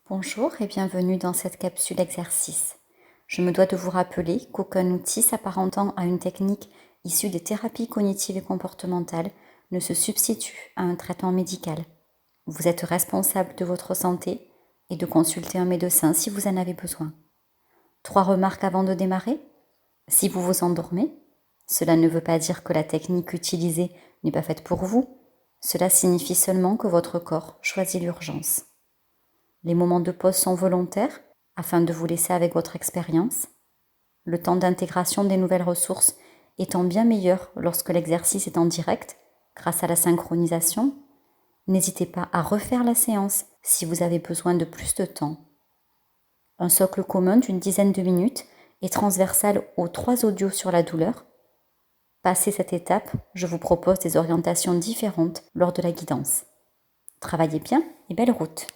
Bonjour et bienvenue dans cette capsule exercice. Je me dois de vous rappeler qu'aucun outil s'apparentant à une technique issue des thérapies cognitives et comportementales ne se substitue à un traitement médical. Vous êtes responsable de votre santé et de consulter un médecin si vous en avez besoin. 3 remarques avant de démarrer. Si vous vous endormez, cela ne veut pas dire que la technique utilisée n'est pas faite pour vous. Cela signifie seulement que votre corps choisit l'urgence. Les moments de pause sont volontaires afin de vous laisser avec votre expérience. Le temps d'intégration des nouvelles ressources étant bien meilleur lorsque l'exercice est en direct grâce à la synchronisation, n'hésitez pas à refaire la séance si vous avez besoin de plus de temps. Un socle commun d'une dizaine de minutes est transversal aux 3 audios sur la douleur. Passé cette étape, je vous propose des orientations différentes lors de la guidance. Travaillez bien et belle route!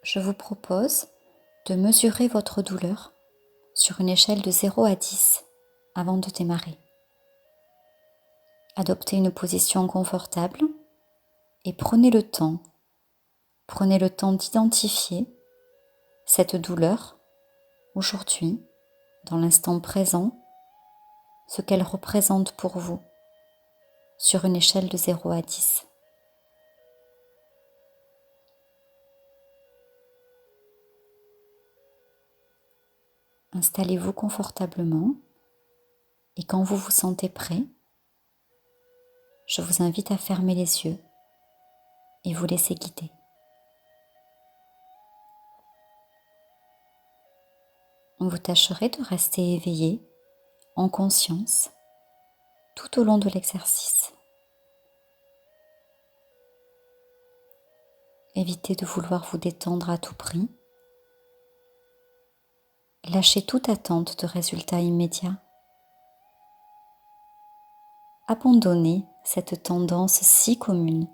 Je vous propose de mesurer votre douleur sur une échelle de 0 à 10 avant de démarrer. Adoptez une position confortable et prenez le temps d'identifier cette douleur aujourd'hui, dans l'instant présent, ce qu'elle représente pour vous sur une échelle de 0 à 10. Installez-vous confortablement et quand vous vous sentez prêt, je vous invite à fermer les yeux et vous laisser guider. Vous tâcherez de rester éveillé, en conscience, tout au long de l'exercice. Évitez de vouloir vous détendre à tout prix. Lâchez toute attente de résultats immédiats. Abandonnez cette tendance si commune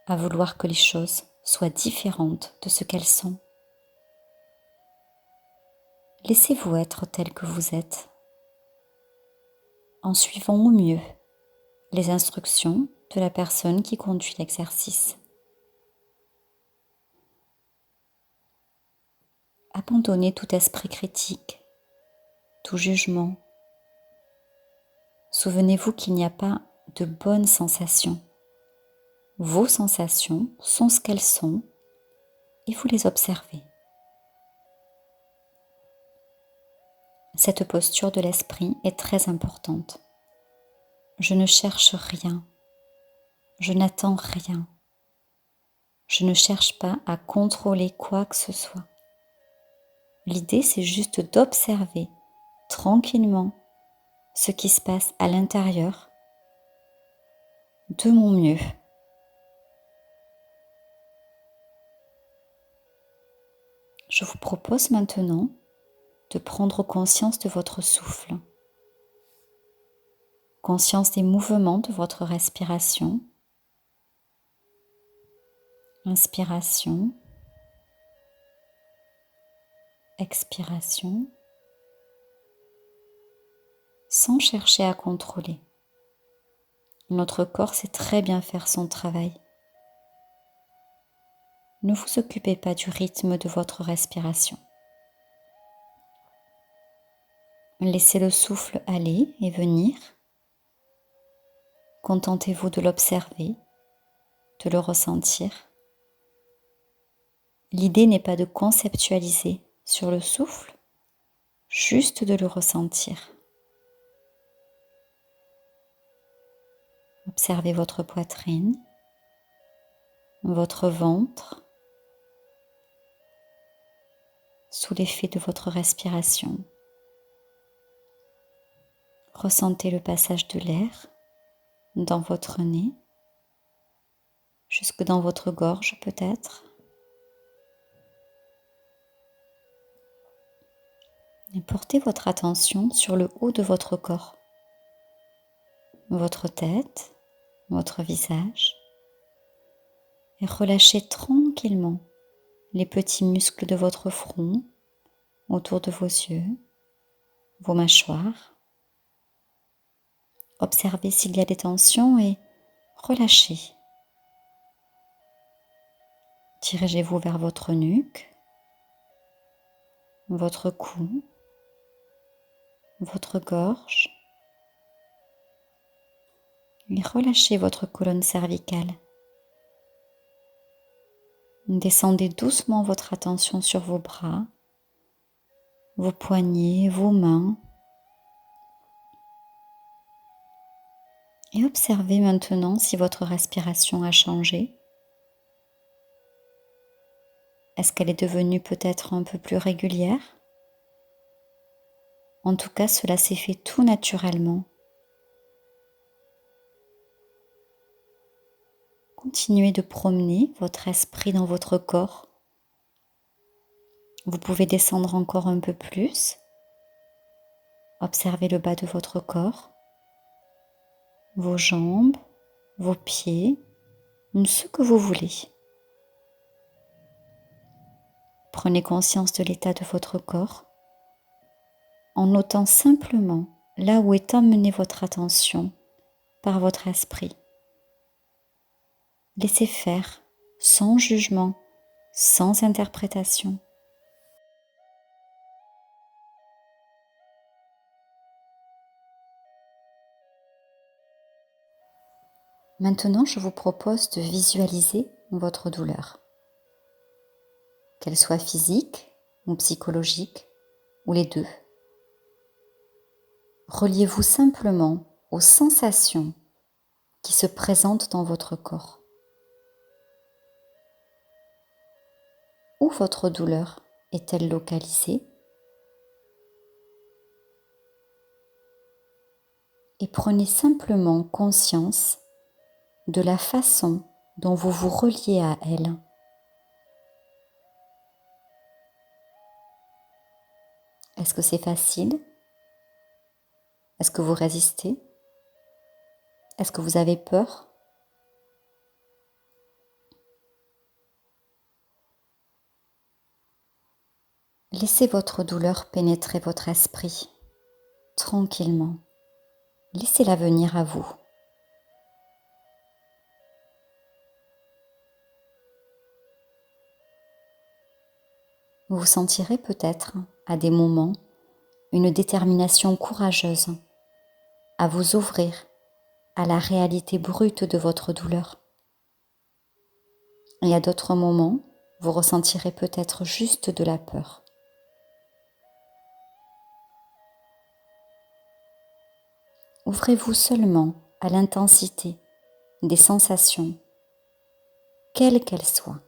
à vouloir que les choses soient différentes de ce qu'elles sont. Laissez-vous être tel que vous êtes, en suivant au mieux les instructions de la personne qui conduit l'exercice. Abandonnez tout esprit critique, tout jugement. Souvenez-vous qu'il n'y a pas de bonnes sensations. Vos sensations sont ce qu'elles sont et vous les observez. Cette posture de l'esprit est très importante. Je ne cherche rien. Je n'attends rien. Je ne cherche pas à contrôler quoi que ce soit. L'idée, c'est juste d'observer tranquillement ce qui se passe à l'intérieur de mon mieux. Je vous propose maintenant de prendre conscience de votre souffle, conscience des mouvements de votre respiration, inspiration, expiration, sans chercher à contrôler. Notre corps sait très bien faire son travail. Ne vous occupez pas du rythme de votre respiration. Laissez le souffle aller et venir. Contentez-vous de l'observer, de le ressentir. L'idée n'est pas de conceptualiser sur le souffle, juste de le ressentir. Observez votre poitrine, votre ventre, sous l'effet de votre respiration. Ressentez le passage de l'air dans votre nez, jusque dans votre gorge peut-être. Et portez votre attention sur le haut de votre corps, votre tête, votre visage, et relâchez tranquillement les petits muscles de votre front, autour de vos yeux, vos mâchoires, Observez s'il y a des tensions et relâchez. Dirigez-vous vers votre nuque, votre cou, votre gorge et relâchez votre colonne cervicale. Descendez doucement votre attention sur vos bras, vos poignets, vos mains et observez maintenant si votre respiration a changé. Est-ce qu'elle est devenue peut-être un peu plus régulière? En tout cas, cela s'est fait tout naturellement. Continuez de promener votre esprit dans votre corps. Vous pouvez descendre encore un peu plus. Observez le bas de votre corps, vos jambes, vos pieds, ce que vous voulez. Prenez conscience de l'état de votre corps en notant simplement là où est emmenée votre attention par votre esprit. Laissez faire, sans jugement, sans interprétation. Maintenant, je vous propose de visualiser votre douleur. Qu'elle soit physique ou psychologique, ou les deux. Reliez-vous simplement aux sensations qui se présentent dans votre corps. Où votre douleur est-elle localisée? Et prenez simplement conscience de la façon dont vous vous reliez à elle. Est-ce que c'est facile? Est-ce que vous résistez? Est-ce que vous avez peur? Laissez votre douleur pénétrer votre esprit, tranquillement. Laissez-la venir à vous. Vous sentirez peut-être, à des moments, une détermination courageuse à vous ouvrir à la réalité brute de votre douleur. Et à d'autres moments, vous ressentirez peut-être juste de la peur. Ouvrez-vous seulement à l'intensité des sensations, quelles qu'elles soient.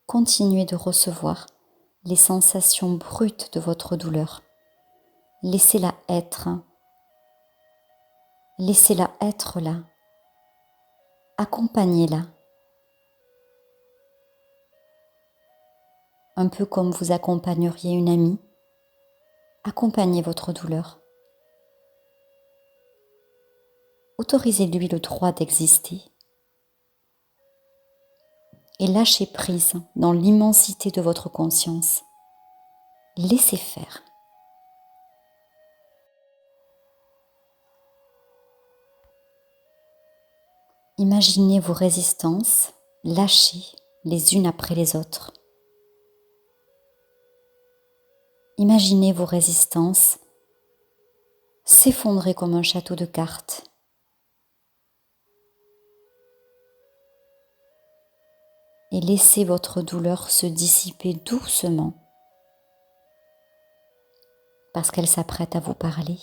Continuez de recevoir les sensations brutes de votre douleur. Laissez-la être. Laissez-la être là. Accompagnez-la. Un peu comme vous accompagneriez une amie. Accompagnez votre douleur. Autorisez-lui le droit d'exister. Et lâchez prise dans l'immensité de votre conscience. Laissez faire. Imaginez vos résistances lâcher les unes après les autres. Imaginez vos résistances s'effondrer comme un château de cartes. Et laissez votre douleur se dissiper doucement parce qu'elle s'apprête à vous parler.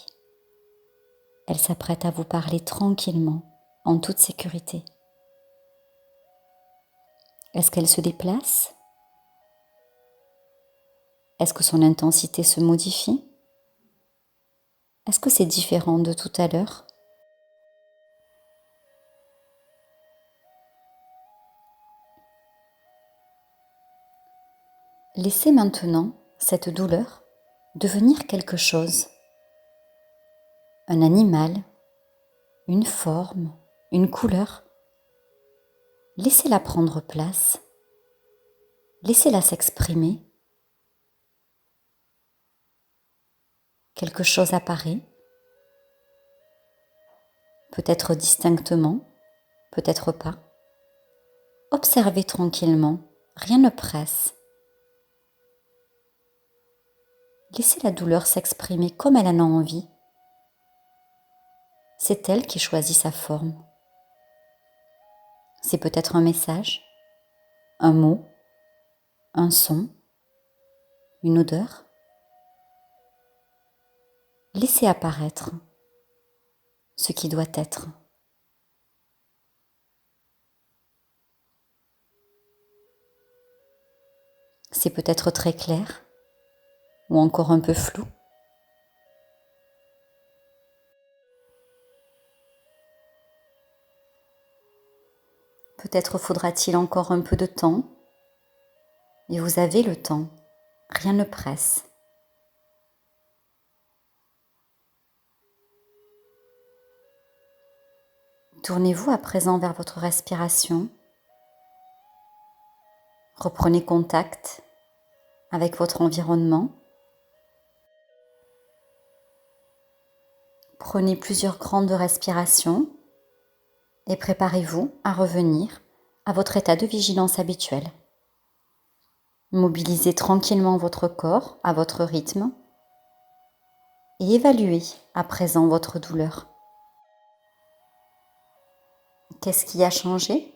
Elle s'apprête à vous parler tranquillement, en toute sécurité. Est-ce qu'elle se déplace? Est-ce que son intensité se modifie? Est-ce que c'est différent de tout à l'heure? Laissez maintenant cette douleur devenir quelque chose. Un animal, une forme, une couleur. Laissez-la prendre place. Laissez-la s'exprimer. quelque chose apparaît, peut-être distinctement, peut-être pas. Observez tranquillement, rien ne presse. Laissez la douleur s'exprimer comme elle en a envie. C'est elle qui choisit sa forme. C'est peut-être un message, un mot, un son, une odeur. Laissez apparaître ce qui doit être. C'est peut-être très clair ou encore un peu flou. Peut-être faudra-t-il encore un peu de temps, et vous avez le temps, rien ne presse. Tournez-vous à présent vers votre respiration. Reprenez contact avec votre environnement. Prenez plusieurs grandes respirations et préparez-vous à revenir à votre état de vigilance habituel. Mobilisez tranquillement votre corps à votre rythme et évaluez à présent votre douleur. Qu'est-ce qui a changé ?